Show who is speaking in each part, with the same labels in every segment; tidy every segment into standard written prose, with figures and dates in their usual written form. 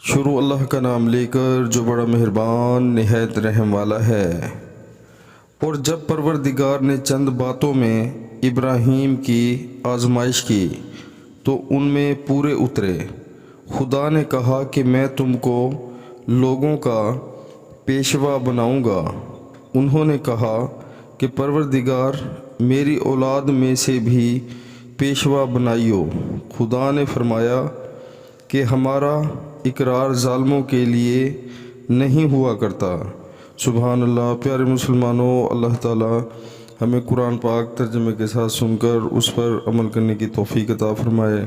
Speaker 1: شروع اللہ کا نام لے کر جو بڑا مہربان نہایت رحم والا ہے۔ اور جب پروردگار نے چند باتوں میں ابراہیم کی آزمائش کی تو ان میں پورے اترے۔ خدا نے کہا کہ میں تم کو لوگوں کا پیشوا بناؤں گا۔ انہوں نے کہا کہ پروردگار میری اولاد میں سے بھی پیشوا بنائیو۔ خدا نے فرمایا کہ ہمارا اقرار ظالموں کے لیے نہیں ہوا کرتا۔ سبحان اللہ۔ پیارے مسلمانوں، اللہ تعالیٰ ہمیں قرآن پاک ترجمے کے ساتھ سن کر اس پر عمل کرنے کی توفیق عطا فرمائے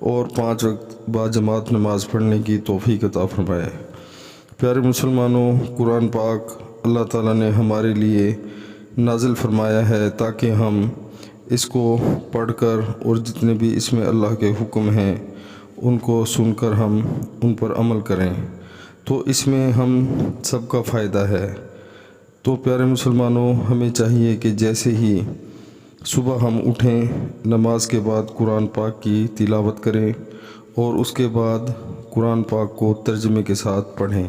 Speaker 1: اور 5 وقت با جماعت نماز پڑھنے کی توفیق عطا فرمائے۔ پیارے مسلمانوں، قرآن پاک اللہ تعالیٰ نے ہمارے لیے نازل فرمایا ہے تاکہ ہم اس کو پڑھ کر اور جتنے بھی اس میں اللہ کے حکم ہیں ان کو سن کر ہم ان پر عمل کریں، تو اس میں ہم سب کا فائدہ ہے۔ تو پیارے مسلمانوں، ہمیں چاہیے کہ جیسے ہی صبح ہم اٹھیں، نماز کے بعد قرآن پاک کی تلاوت کریں اور اس کے بعد قرآن پاک کو ترجمے کے ساتھ پڑھیں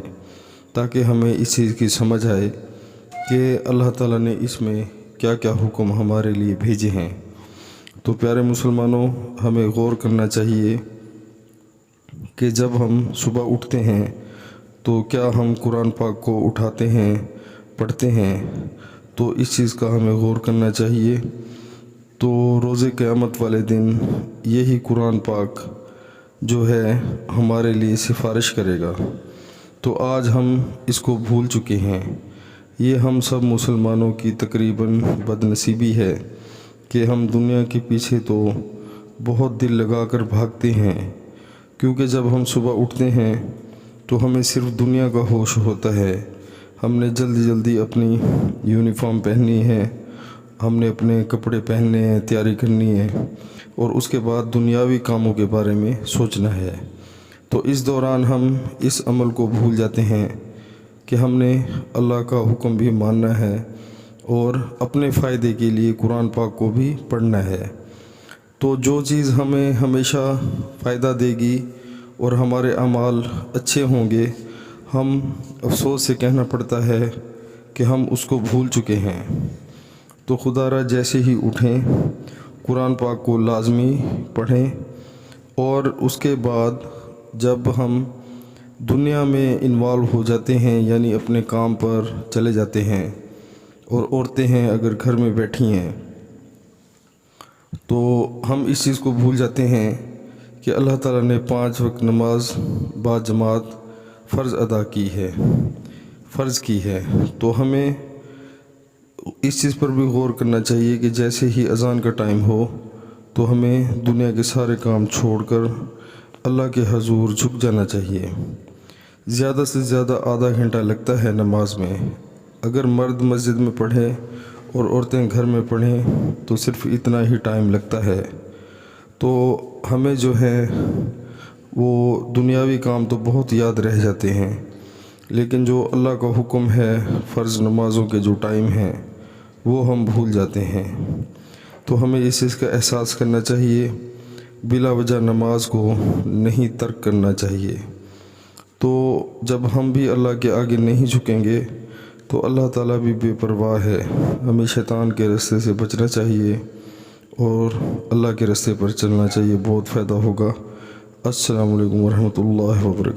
Speaker 1: تاکہ ہمیں اس چیز کی سمجھ آئے کہ اللہ تعالیٰ نے اس میں کیا کیا حکم ہمارے لیے بھیجے ہیں۔ تو پیارے مسلمانوں، ہمیں غور کرنا چاہیے کہ جب ہم صبح اٹھتے ہیں تو کیا ہم قرآن پاک کو اٹھاتے ہیں، پڑھتے ہیں؟ تو اس چیز کا ہمیں غور کرنا چاہیے۔ تو روز قیامت والے دن یہی قرآن پاک جو ہے ہمارے لیے سفارش کرے گا۔ تو آج ہم اس کو بھول چکے ہیں۔ یہ ہم سب مسلمانوں کی تقریباً بد نصیبی ہے کہ ہم دنیا کے پیچھے تو بہت دل لگا کر بھاگتے ہیں، کیونکہ جب ہم صبح اٹھتے ہیں تو ہمیں صرف دنیا کا ہوش ہوتا ہے۔ ہم نے جلدی جلدی اپنی یونیفارم پہننی ہے، ہم نے اپنے کپڑے پہننے ہیں، تیاری کرنی ہے اور اس کے بعد دنیاوی کاموں کے بارے میں سوچنا ہے۔ تو اس دوران ہم اس عمل کو بھول جاتے ہیں کہ ہم نے اللہ کا حکم بھی ماننا ہے اور اپنے فائدے کے لیے قرآن پاک کو بھی پڑھنا ہے۔ تو جو چیز ہمیں ہمیشہ فائدہ دے گی اور ہمارے اعمال اچھے ہوں گے، ہم افسوس سے کہنا پڑتا ہے کہ ہم اس کو بھول چکے ہیں۔ تو خدا را جیسے ہی اٹھیں قرآن پاک کو لازمی پڑھیں اور اس کے بعد جب ہم دنیا میں انوالو ہو جاتے ہیں، یعنی اپنے کام پر چلے جاتے ہیں، اور عورتیں ہیں اگر گھر میں بیٹھی ہیں، تو ہم اس چیز کو بھول جاتے ہیں کہ اللہ تعالیٰ نے 5 وقت نماز با جماعت فرض کی ہے۔ تو ہمیں اس چیز پر بھی غور کرنا چاہیے کہ جیسے ہی اذان کا ٹائم ہو تو ہمیں دنیا کے سارے کام چھوڑ کر اللہ کے حضور جھک جانا چاہیے۔ زیادہ سے زیادہ آدھا گھنٹہ لگتا ہے نماز میں۔ اگر مرد مسجد میں پڑھیں اور عورتیں گھر میں پڑھیں تو صرف اتنا ہی ٹائم لگتا ہے۔ تو ہمیں جو ہے وہ دنیاوی کام تو بہت یاد رہ جاتے ہیں، لیکن جو اللہ کا حکم ہے، فرض نمازوں کے جو ٹائم ہیں وہ ہم بھول جاتے ہیں۔ تو ہمیں اس چیز کا احساس کرنا چاہیے، بلا وجہ نماز کو نہیں ترک کرنا چاہیے۔ تو جب ہم بھی اللہ کے آگے نہیں جھکیں گے تو اللہ تعالیٰ بھی بے پرواہ ہے۔ ہمیں شیطان کے راستے سے بچنا چاہیے اور اللہ کے راستے پر چلنا چاہیے، بہت فائدہ ہوگا۔ السلام علیکم ورحمۃ اللہ وبرکاتہ۔